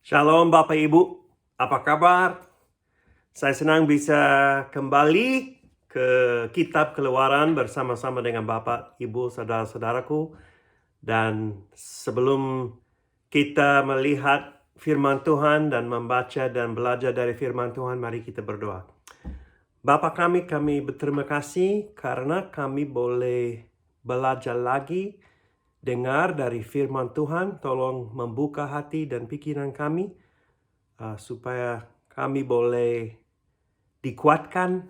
Shalom Bapak Ibu, apa kabar? Saya senang bisa kembali ke Kitab Keluaran bersama-sama dengan Bapak, Ibu, saudara-saudaraku. Dan sebelum kita melihat firman Tuhan dan membaca dan belajar dari firman Tuhan, mari kita berdoa. Bapa kami berterima kasih karena kami boleh belajar lagi, dengar dari firman Tuhan. Tolong membuka hati dan pikiran kami supaya kami boleh dikuatkan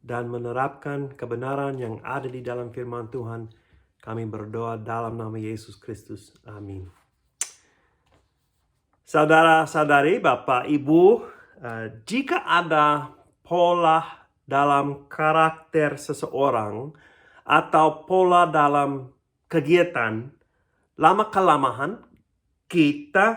dan menerapkan kebenaran yang ada di dalam firman Tuhan. Kami berdoa dalam nama Yesus Kristus. Amin. Saudara-saudari, Bapak, Ibu, jika ada pola dalam karakter seseorang atau pola dalam kegiatan, lama-kelamaan kita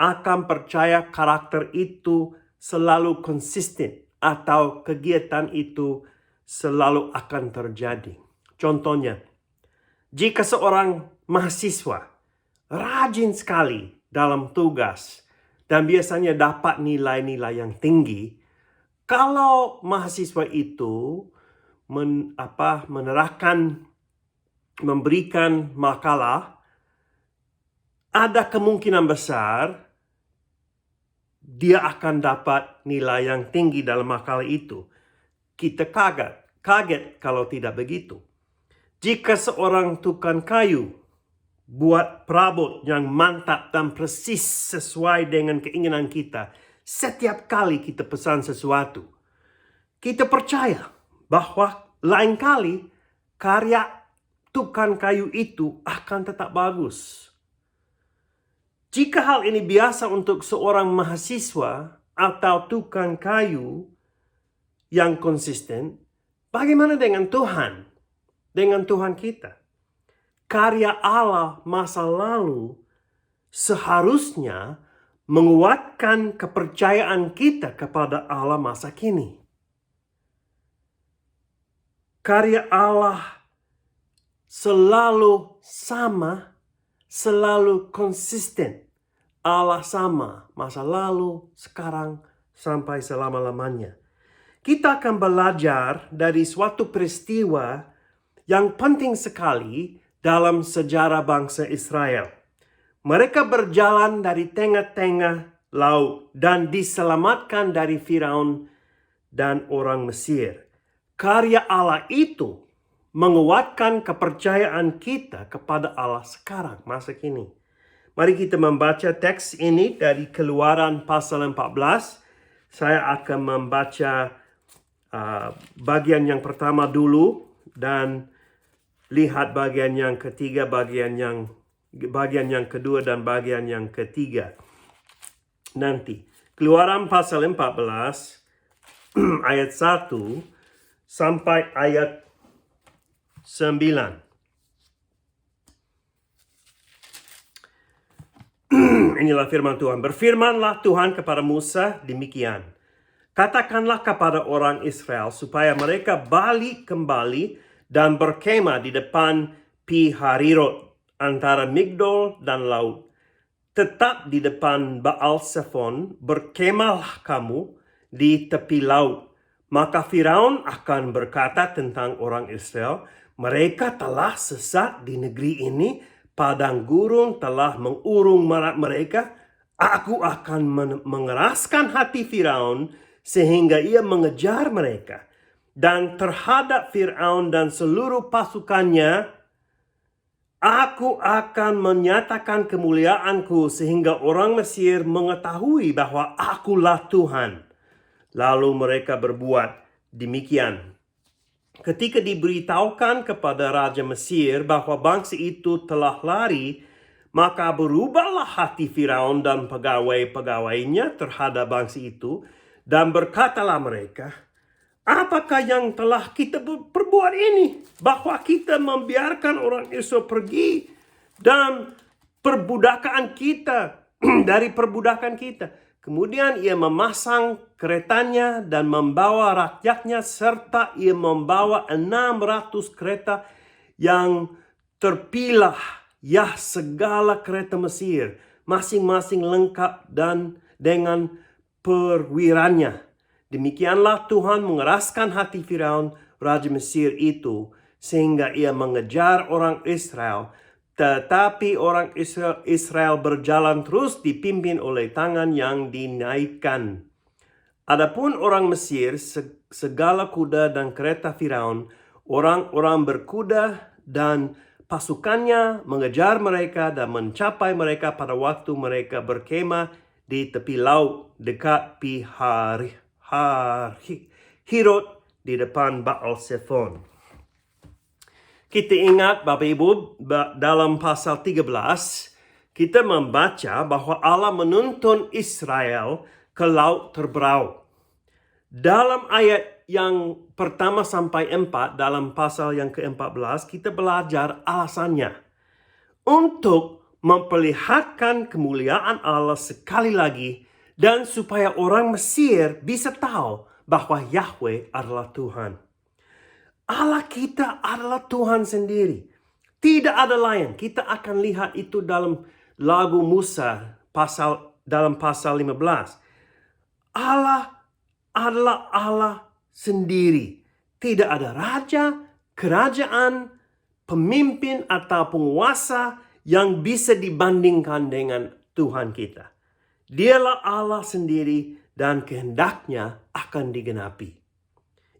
akan percaya karakter itu selalu konsisten atau kegiatan itu selalu akan terjadi. Contohnya, jika seorang mahasiswa rajin sekali dalam tugas dan biasanya dapat nilai-nilai yang tinggi, kalau mahasiswa itu memberikan makalah, ada kemungkinan besar dia akan dapat nilai yang tinggi dalam makalah itu. Kita kaget kalau tidak begitu. Jika seorang tukang kayu buat perabot yang mantap dan persis sesuai dengan keinginan kita, setiap kali kita pesan sesuatu, kita percaya bahwa lain kali karya tukang kayu itu akan tetap bagus. Jika hal ini biasa untuk seorang mahasiswa atau tukang kayu yang konsisten, bagaimana dengan Tuhan? Dengan Tuhan kita? Karya Allah masa lalu seharusnya menguatkan kepercayaan kita kepada Allah masa kini. Karya Allah selalu sama, selalu konsisten. Allah sama masa lalu, sekarang, sampai selama-lamanya. Kita akan belajar dari suatu peristiwa yang penting sekali dalam sejarah bangsa Israel. Mereka berjalan dari tengah-tengah laut dan diselamatkan dari Firaun dan orang Mesir. Karya Allah itu menguatkan kepercayaan kita kepada Allah sekarang, masa kini. Mari kita membaca teks ini dari Keluaran pasal 14. Saya akan membaca bagian yang pertama dulu dan lihat bagian yang ketiga, bagian yang kedua dan bagian yang ketiga nanti. Keluaran pasal 14 ayat 1 sampai ayat 9. Inilah firman Tuhan. Berfirmanlah Tuhan kepada Musa demikian. Katakanlah kepada orang Israel supaya mereka balik kembali dan berkemah di depan Pi Harirot antara Migdol dan laut. Tetap di depan Baal Zephon berkemahlah kamu di tepi laut. Maka Firaun akan berkata tentang orang Israel, mereka telah sesat di negeri ini, padang gurun telah mengurung mereka. Aku akan mengeraskan hati Firaun sehingga ia mengejar mereka. Dan terhadap Firaun dan seluruh pasukannya, aku akan menyatakan kemuliaanku sehingga orang Mesir mengetahui bahwa akulah Tuhan. Lalu mereka berbuat demikian. Ketika diberitahukan kepada Raja Mesir bahwa bangsa itu telah lari, maka berubahlah hati Firaun dan pegawai-pegawainya terhadap bangsa itu, dan berkatalah mereka, apakah yang telah kita perbuat ini? Bahwa kita membiarkan orang Israel pergi dan perbudakan kita, dari perbudakan kita. Kemudian ia memasang keretanya dan membawa rakyatnya, serta ia membawa 600 kereta yang terpilah, ya segala kereta Mesir. masing-masing lengkap dan dengan perwiranya. Demikianlah Tuhan mengeraskan hati Firaun, raja Mesir itu, sehingga ia mengejar orang Israel. Tetapi orang Israel berjalan terus dipimpin oleh tangan yang dinaikkan. Adapun orang Mesir, segala kuda dan kereta Firaun, orang-orang berkuda dan pasukannya mengejar mereka dan mencapai mereka pada waktu mereka berkemah di tepi laut dekat Hirot di depan Baal Zephon. Kita ingat Bapak Ibu, dalam pasal 13, kita membaca bahwa Allah menuntun Israel ke laut terberau. Dalam ayat yang pertama sampai 4, dalam pasal yang ke-14, kita belajar alasannya. Untuk memperlihatkan kemuliaan Allah sekali lagi, dan supaya orang Mesir bisa tahu bahwa Yahweh adalah Tuhan. Allah kita adalah Tuhan sendiri. Tidak ada lain. Kita akan lihat itu dalam lagu Musa dalam pasal 15. Allah adalah Allah sendiri. Tidak ada raja, kerajaan, pemimpin atau penguasa yang bisa dibandingkan dengan Tuhan kita. Dialah Allah sendiri dan kehendaknya akan digenapi.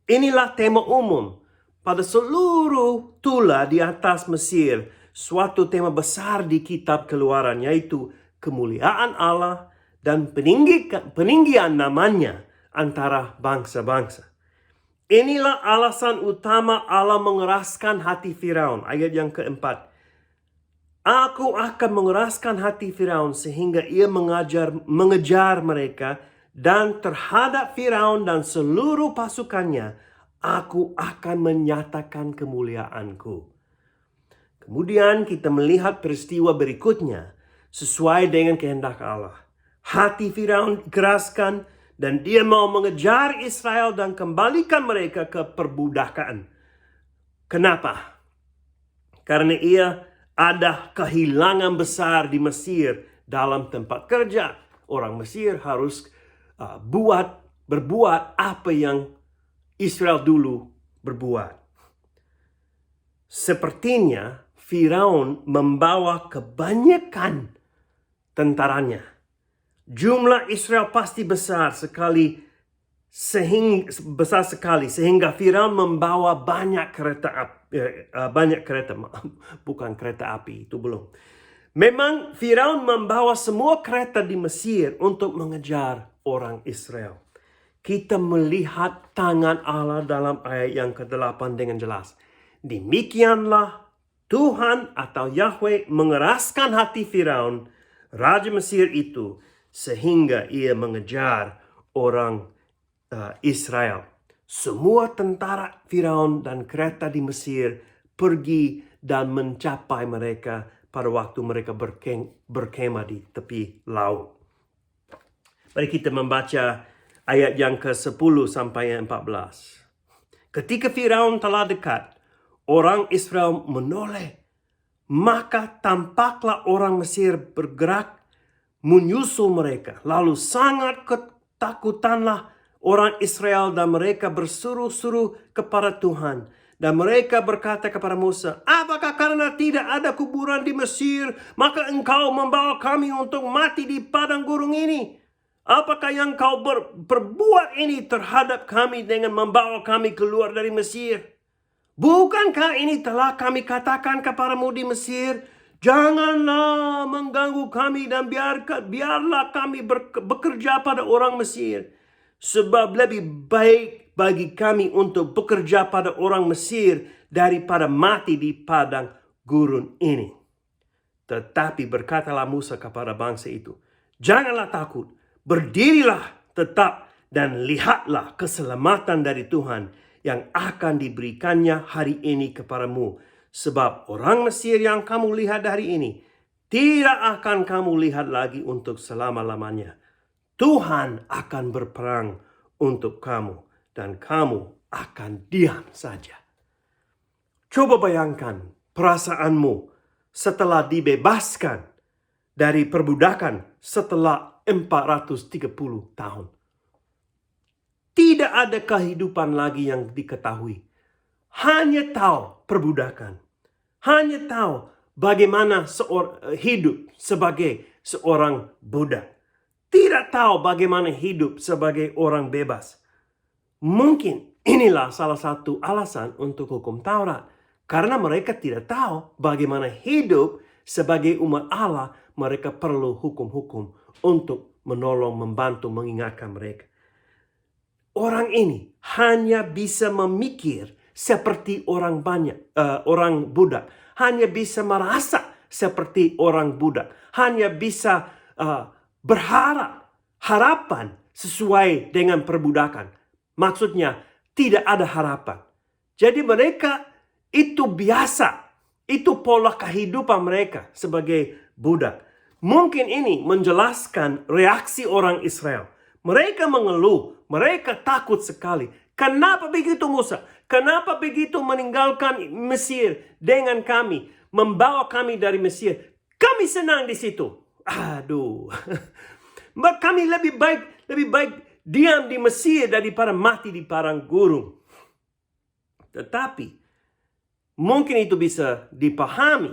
Inilah tema umum pada seluruh tula di atas Mesir, suatu tema besar di kitab Keluaran, yaitu kemuliaan Allah dan peninggian namanya antara bangsa-bangsa. Inilah alasan utama Allah mengeraskan hati Firaun. Ayat yang keempat. Aku akan mengeraskan hati Firaun sehingga ia mengejar mereka, dan terhadap Firaun dan seluruh pasukannya, aku akan menyatakan kemuliaanku. Kemudian kita melihat peristiwa berikutnya sesuai dengan kehendak Allah. Hati Firaun dikeraskan dan dia mau mengejar Israel dan kembalikan mereka ke perbudakan. Kenapa? Karena ia ada kehilangan besar di Mesir dalam tempat kerja. Orang Mesir harus berbuat apa yang Israel dulu berbuat. Sepertinya Firaun membawa kebanyakan tentaranya. Jumlah Israel pasti besar sekali sehingga Firaun membawa banyak kereta api itu belum. Memang Firaun membawa semua kereta di Mesir untuk mengejar orang Israel. Kita melihat tangan Allah dalam ayat yang ke-8 dengan jelas. Demikianlah Tuhan atau Yahweh mengeraskan hati Firaun, raja Mesir itu, sehingga ia mengejar orang Israel. Semua tentara Firaun dan kereta di Mesir pergi dan mencapai mereka pada waktu mereka berkemah di tepi laut. Mari kita membaca ayat yang ke-10 sampai 14. Ketika Firaun telah dekat, orang Israel menoleh. Maka tampaklah orang Mesir bergerak menyusul mereka. Lalu sangat ketakutanlah orang Israel dan mereka berseru-seru kepada Tuhan. Dan mereka berkata kepada Musa, apakah karena tidak ada kuburan di Mesir, maka engkau membawa kami untuk mati di padang gurun ini? Apakah yang kau perbuat ini terhadap kami dengan membawa kami keluar dari Mesir? Bukankah ini telah kami katakan kepadamu di Mesir? Janganlah mengganggu kami dan biarlah kami bekerja pada orang Mesir. Sebab lebih baik bagi kami untuk bekerja pada orang Mesir daripada mati di padang gurun ini. Tetapi berkatalah Musa kepada bangsa itu, janganlah takut, berdirilah tetap dan lihatlah keselamatan dari Tuhan yang akan diberikannya hari ini kepadamu. Sebab orang Mesir yang kamu lihat hari ini, tidak akan kamu lihat lagi untuk selama-lamanya. Tuhan akan berperang untuk kamu dan kamu akan diam saja. Coba bayangkan perasaanmu setelah dibebaskan dari perbudakan setelah 430 tahun. Tidak ada kehidupan lagi yang diketahui. Hanya tahu perbudakan. Hanya tahu bagaimana hidup sebagai seorang budak. Tidak tahu bagaimana hidup sebagai orang bebas. Mungkin inilah salah satu alasan untuk hukum Taurat. Karena mereka tidak tahu bagaimana hidup sebagai umat Allah. Mereka perlu hukum-hukum untuk menolong, membantu, mengingatkan mereka. Orang ini hanya bisa memikir seperti orang budak. Hanya bisa merasa seperti orang budak. Hanya bisa harapan sesuai dengan perbudakan. Maksudnya tidak ada harapan. Jadi mereka itu biasa. Itu pola kehidupan mereka sebagai budak. Mungkin ini menjelaskan reaksi orang Israel. Mereka mengeluh. Mereka takut sekali. Kenapa begitu Musa? Kenapa begitu meninggalkan Mesir dengan kami? Membawa kami dari Mesir. Kami senang di situ. Aduh. Kami lebih baik diam di Mesir daripada mati di padang gurun. Tetapi mungkin itu bisa dipahami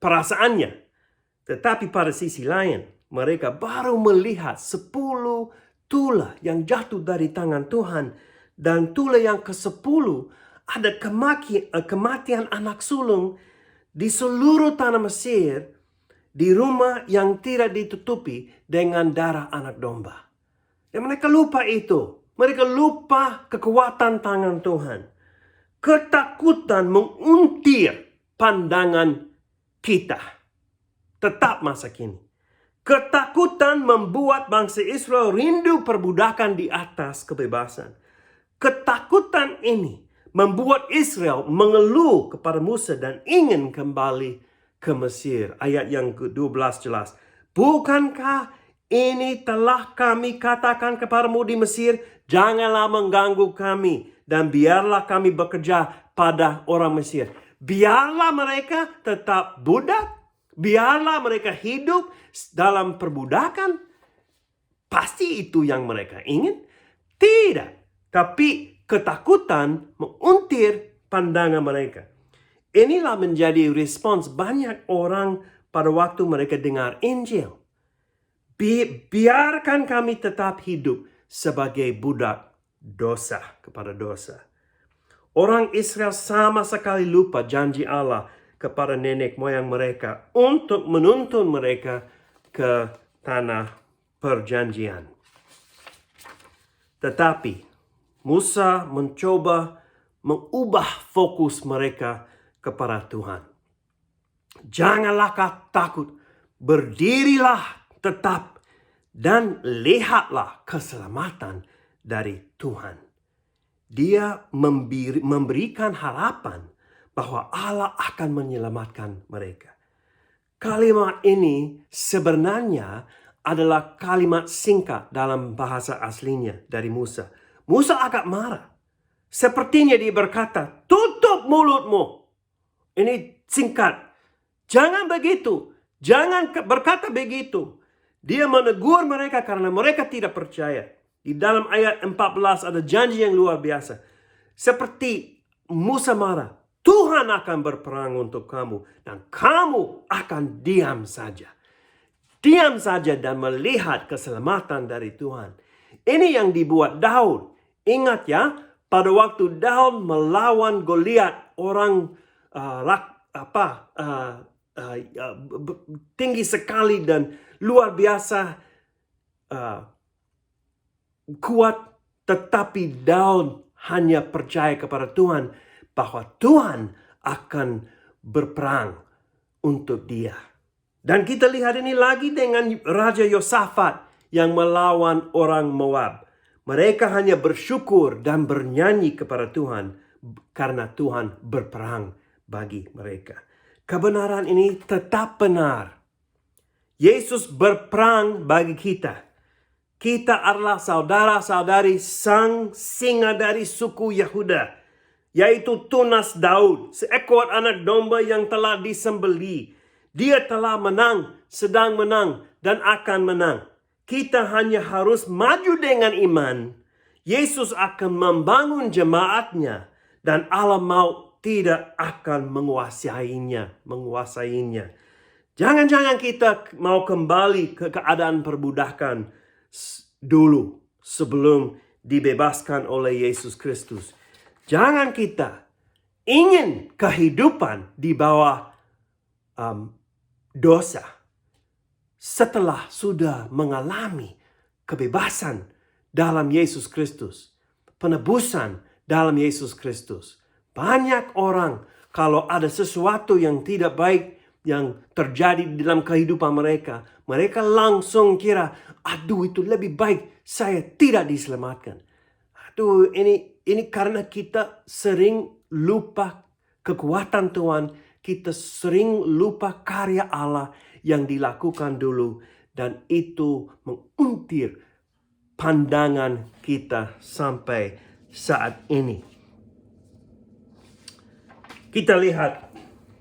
perasaannya. Tetapi pada sisi lain, mereka baru melihat 10 tulah yang jatuh dari tangan Tuhan. Dan tulah yang ke-10 ada kematian anak sulung di seluruh tanah Mesir. Di rumah yang tidak ditutupi dengan darah anak domba. Dan mereka lupa itu. Mereka lupa kekuatan tangan Tuhan. Ketakutan menguntir pandangan kita. Tetap masa kini. Ketakutan membuat bangsa Israel rindu perbudakan di atas kebebasan. Ketakutan ini membuat Israel mengeluh kepada Musa dan ingin kembali ke Mesir. Ayat yang ke-12 jelas. Bukankah ini telah kami katakan kepadamu di Mesir? Janganlah mengganggu kami dan biarlah kami bekerja pada orang Mesir. Biarlah mereka tetap budak. Biarlah mereka hidup dalam perbudakan. Pasti itu yang mereka ingin? Tidak. Tapi ketakutan menguntir pandangan mereka. Inilah menjadi respons banyak orang pada waktu mereka dengar Injil. Biarkan kami tetap hidup sebagai budak dosa kepada dosa. Orang Israel sama sekali lupa janji Allah kepada nenek moyang mereka untuk menuntun mereka ke tanah perjanjian. Tetapi Musa mencoba mengubah fokus mereka kepada Tuhan. Janganlah takut, berdirilah tetap dan lihatlah keselamatan dari Tuhan. Dia memberikan harapan bahwa Allah akan menyelamatkan mereka. Kalimat ini sebenarnya adalah kalimat singkat dalam bahasa aslinya dari Musa. Musa agak marah. Sepertinya dia berkata, tutup mulutmu. Ini singkat. Jangan begitu. Jangan berkata begitu. Dia menegur mereka karena mereka tidak percaya. Di dalam ayat 14 ada janji yang luar biasa. Seperti Musa marah. Tuhan akan berperang untuk kamu. Dan kamu akan diam saja. Diam saja dan melihat keselamatan dari Tuhan. Ini yang dibuat Daud. Ingat ya, pada waktu Daud melawan Goliat, orang tinggi sekali dan luar biasa kuat. Tetapi Daud hanya percaya kepada Tuhan bahwa Tuhan akan berperang untuk dia. Dan kita lihat ini lagi dengan Raja Yosafat yang melawan orang Moab. Mereka hanya bersyukur dan bernyanyi kepada Tuhan karena Tuhan berperang bagi mereka. Kebenaran ini tetap benar. Yesus berperang bagi kita. Kita adalah saudara-saudari sang singa dari suku Yehuda, yaitu tunas Daud, seekor anak domba yang telah disembelih. Dia telah menang sedang menang dan akan menang. Kita hanya harus maju dengan iman. Yesus akan membangun jemaatnya dan alam maut tidak akan menguasainya. Jangan-jangan kita mau kembali ke keadaan perbudakan dulu sebelum dibebaskan oleh Yesus Kristus. Jangan kita ingin kehidupan di bawah dosa setelah sudah mengalami kebebasan dalam Yesus Kristus, penebusan dalam Yesus Kristus. Banyak orang kalau ada sesuatu yang tidak baik yang terjadi di dalam kehidupan mereka, mereka langsung kira, aduh itu lebih baik saya tidak diselamatkan. Aduh ini karena kita sering lupa kekuatan Tuhan, kita sering lupa karya Allah yang dilakukan dulu, dan itu menguntir pandangan kita sampai saat ini. Kita lihat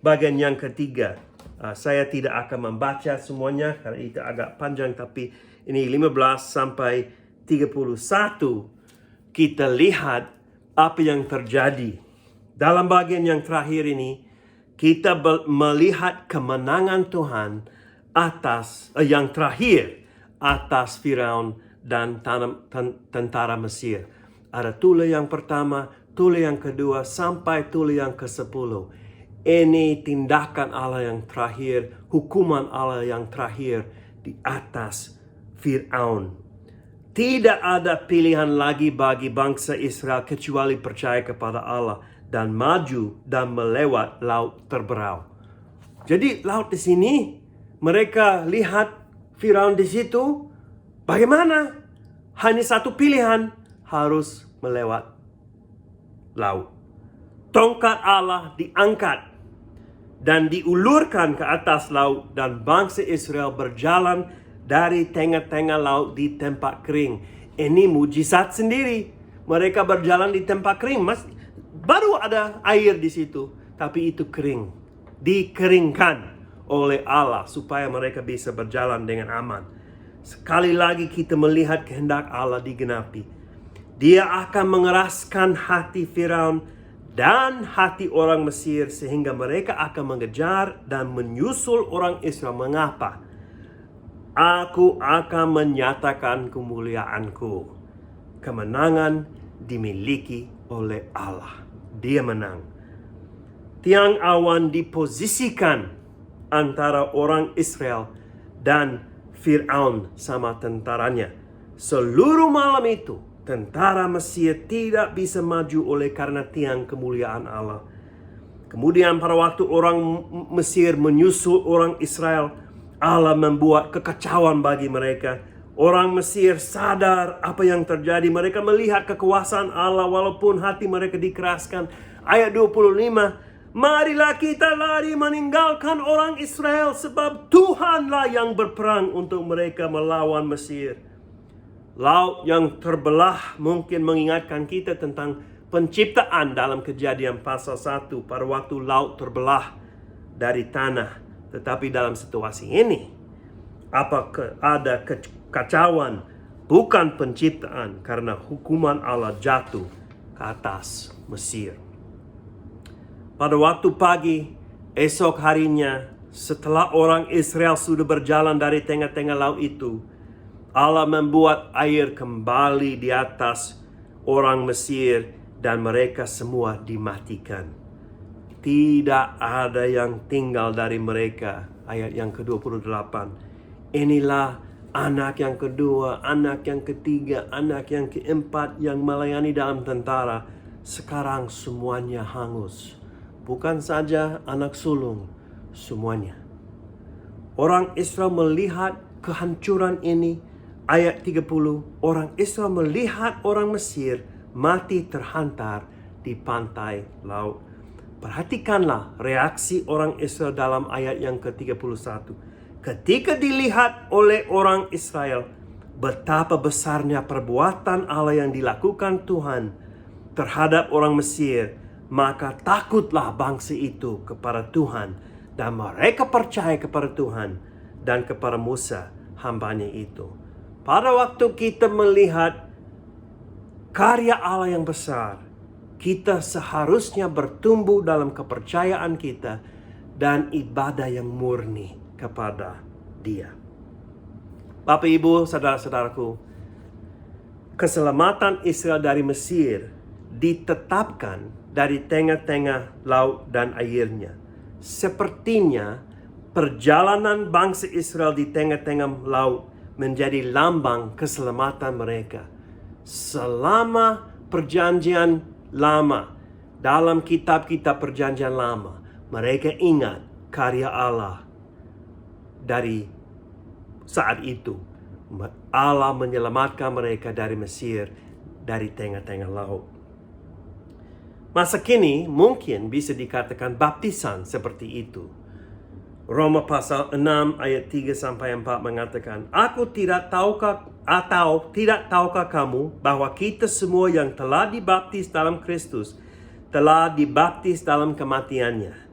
bagian yang ketiga. Saya tidak akan membaca semuanya karena itu agak panjang, tapi ini 15 sampai 31. Kita lihat apa yang terjadi. Dalam bagian yang terakhir ini, kita melihat kemenangan Tuhan yang terakhir atas Firaun dan tentara Mesir. Ada tulah yang pertama, tulah yang kedua, sampai tulah yang ke-10. Ini tindakan Allah yang terakhir, hukuman Allah yang terakhir di atas Firaun. Tidak ada pilihan lagi bagi bangsa Israel kecuali percaya kepada Allah dan maju dan melewat laut terberau. Jadi laut di sini, mereka lihat Firaun di situ, bagaimana? Hanya satu pilihan, harus melewat laut. Tongkat Allah diangkat dan diulurkan ke atas laut, dan bangsa Israel berjalan dari tengah-tengah laut di tempat kering. Ini mujizat sendiri. Mereka berjalan di tempat kering. Baru ada air di situ, tapi itu kering. Dikeringkan oleh Allah supaya mereka bisa berjalan dengan aman. Sekali lagi kita melihat kehendak Allah digenapi. Dia akan mengeraskan hati Firaun dan hati orang Mesir sehingga mereka akan mengejar dan menyusul orang Israel. Mengapa? Aku akan menyatakan kemuliaanku. Kemenangan dimiliki oleh Allah. Dia menang. Tiang awan diposisikan antara orang Israel dan Firaun sama tentaranya. Seluruh malam itu tentara Mesir tidak bisa maju oleh karena tiang kemuliaan Allah. Kemudian pada waktu orang Mesir menyusul orang Israel, Allah membuat kekacauan bagi mereka. Orang Mesir sadar apa yang terjadi. Mereka melihat kekuasaan Allah walaupun hati mereka dikeraskan. Ayat 25, marilah kita lari meninggalkan orang Israel sebab Tuhanlah yang berperang untuk mereka melawan Mesir. Laut yang terbelah mungkin mengingatkan kita tentang penciptaan dalam Kejadian pasal 1 pada waktu laut terbelah dari tanah. Tetapi dalam situasi ini, apakah ada kekacauan? Bukan penciptaan, karena hukuman Allah jatuh ke atas Mesir. Pada waktu pagi, esok harinya, setelah orang Israel sudah berjalan dari tengah-tengah laut itu, Allah membuat air kembali di atas orang Mesir dan mereka semua dimatikan. Tidak ada yang tinggal dari mereka. Ayat yang ke-28. Inilah anak yang kedua, anak yang ketiga, anak yang keempat yang melayani dalam tentara. Sekarang semuanya hangus. Bukan saja anak sulung, semuanya. Orang Israel melihat kehancuran ini. Ayat 30, orang Israel melihat orang Mesir mati terhantar di pantai laut. Perhatikanlah reaksi orang Israel dalam ayat yang ke-31. Ketika dilihat oleh orang Israel betapa besarnya perbuatan Allah yang dilakukan Tuhan terhadap orang Mesir, maka takutlah bangsa itu kepada Tuhan dan mereka percaya kepada Tuhan dan kepada Musa hambanya itu. Pada waktu kita melihat karya Allah yang besar, kita seharusnya bertumbuh dalam kepercayaan kita dan ibadah yang murni kepada Dia. Bapak, Ibu, saudara-saudaraku, keselamatan Israel dari Mesir ditetapkan dari tengah-tengah laut dan airnya. Sepertinya perjalanan bangsa Israel di tengah-tengah laut menjadi lambang keselamatan mereka. Selama perjanjian lama, dalam kitab-kitab perjanjian lama, mereka ingat karya Allah dari saat itu. Allah menyelamatkan mereka dari Mesir, dari tengah-tengah laut. Masa kini mungkin bisa dikatakan baptisan seperti itu. Roma pasal 6 ayat 3-4 mengatakan, "Aku tidak tahukah kamu bahwa kita semua yang telah dibaptis dalam Kristus telah dibaptis dalam kematiannya.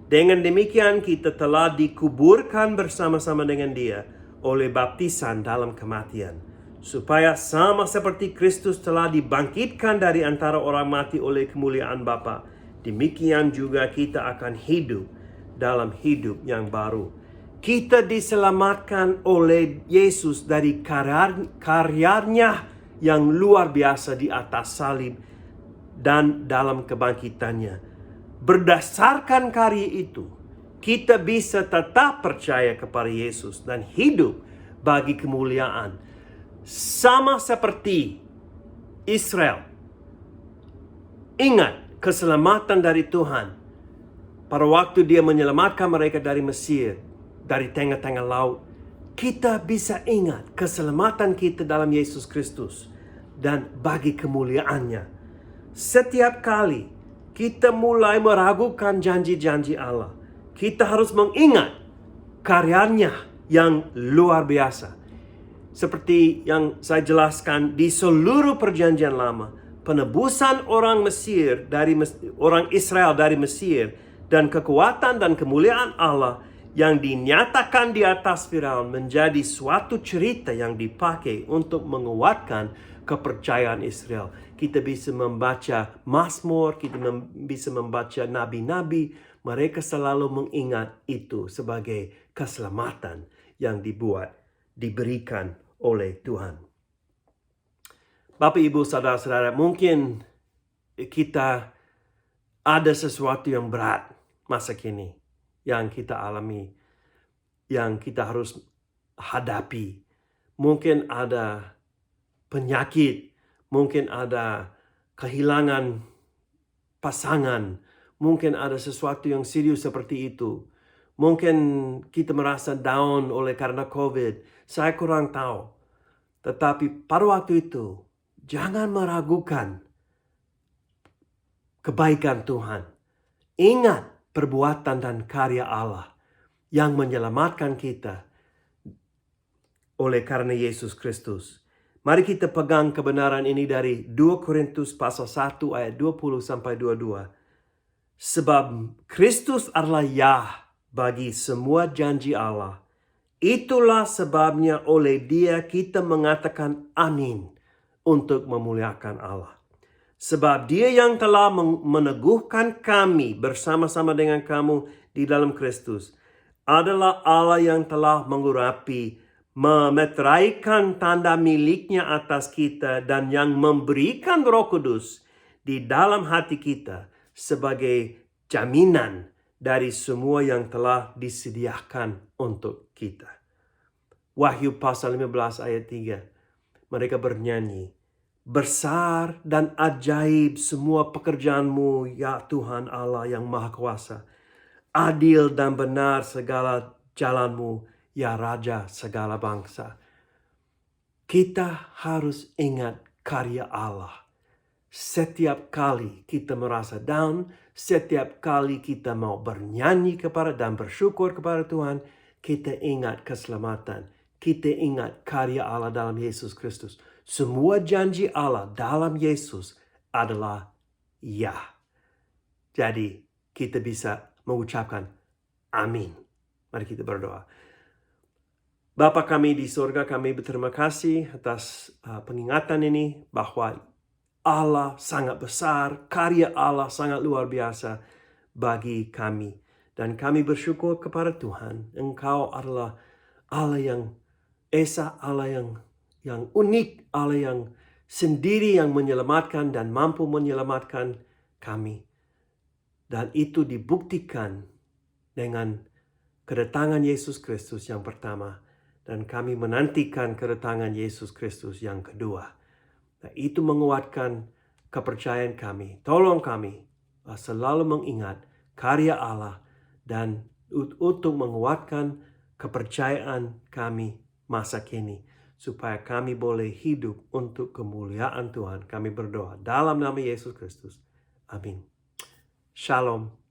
Dengan demikian kita telah dikuburkan bersama-sama dengan Dia oleh baptisan dalam kematian, supaya sama seperti Kristus telah dibangkitkan dari antara orang mati oleh kemuliaan Bapa, demikian juga kita akan hidup dalam hidup yang baru." Kita diselamatkan oleh Yesus dari karyanya yang luar biasa di atas salib dan dalam kebangkitannya. Berdasarkan karya itu, kita bisa tetap percaya kepada Yesus dan hidup bagi kemuliaan. Sama seperti Israel. Ingat keselamatan dari Tuhan. Pada waktu Dia menyelamatkan mereka dari Mesir, dari tengah-tengah laut, kita bisa ingat keselamatan kita dalam Yesus Kristus dan bagi kemuliaannya. Setiap kali kita mulai meragukan janji-janji Allah, kita harus mengingat karyanya yang luar biasa. Seperti yang saya jelaskan di seluruh perjanjian lama, penebusan orang Israel dari Mesir dan kekuatan dan kemuliaan Allah yang dinyatakan di atas Firaun menjadi suatu cerita yang dipakai untuk menguatkan kepercayaan Israel. Kita bisa membaca Mazmur, kita bisa membaca nabi-nabi. Mereka selalu mengingat itu sebagai keselamatan yang diberikan oleh Tuhan. Bapak, Ibu, saudara-saudara, mungkin kita ada sesuatu yang berat masa kini yang kita alami, yang kita harus hadapi. Mungkin ada penyakit, mungkin ada kehilangan pasangan, mungkin ada sesuatu yang serius seperti itu. Mungkin kita merasa down oleh karena COVID. Saya kurang tahu. Tetapi pada waktu itu, jangan meragukan kebaikan Tuhan. Ingat perbuatan dan karya Allah yang menyelamatkan kita oleh karena Yesus Kristus. Mari kita pegang kebenaran ini dari 2 Korintus pasal 1 ayat 20-22. Sebab Kristus adalah ya bagi semua janji Allah. Itulah sebabnya oleh Dia kita mengatakan amin untuk memuliakan Allah. Sebab Dia yang telah meneguhkan kami bersama-sama dengan kamu di dalam Kristus adalah Allah yang telah mengurapi, memeteraikan tanda miliknya atas kita dan yang memberikan Roh Kudus di dalam hati kita sebagai jaminan dari semua yang telah disediakan untuk kita. Wahyu pasal 15 ayat 3. Mereka bernyanyi, "Besar dan ajaib semua pekerjaanmu, ya Tuhan Allah yang Maha Kuasa. Adil dan benar segala jalanmu, ya Raja segala bangsa." Kita harus ingat karya Allah. Setiap kali kita merasa down, setiap kali kita mau bernyanyi kepada dan bersyukur kepada Tuhan, kita ingat keselamatan. Kita ingat karya Allah dalam Yesus Kristus. Semua janji Allah dalam Yesus adalah ya. Jadi kita bisa mengucapkan amin. Mari kita berdoa. Bapa kami di surga, kami berterima kasih atas pengingatan ini bahwa Allah sangat besar, karya Allah sangat luar biasa bagi kami. Dan kami bersyukur kepada Tuhan, Engkau adalah Allah yang esa, Allah yang unik, Allah yang sendiri yang menyelamatkan dan mampu menyelamatkan kami. Dan itu dibuktikan dengan kedatangan Yesus Kristus yang pertama. Dan kami menantikan kedatangan Yesus Kristus yang kedua. Nah, itu menguatkan kepercayaan kami. Tolong kami selalu mengingat karya Allah dan untuk menguatkan kepercayaan kami masa kini. Supaya kami boleh hidup untuk kemuliaan Tuhan. Kami berdoa dalam nama Yesus Kristus. Amin. Shalom.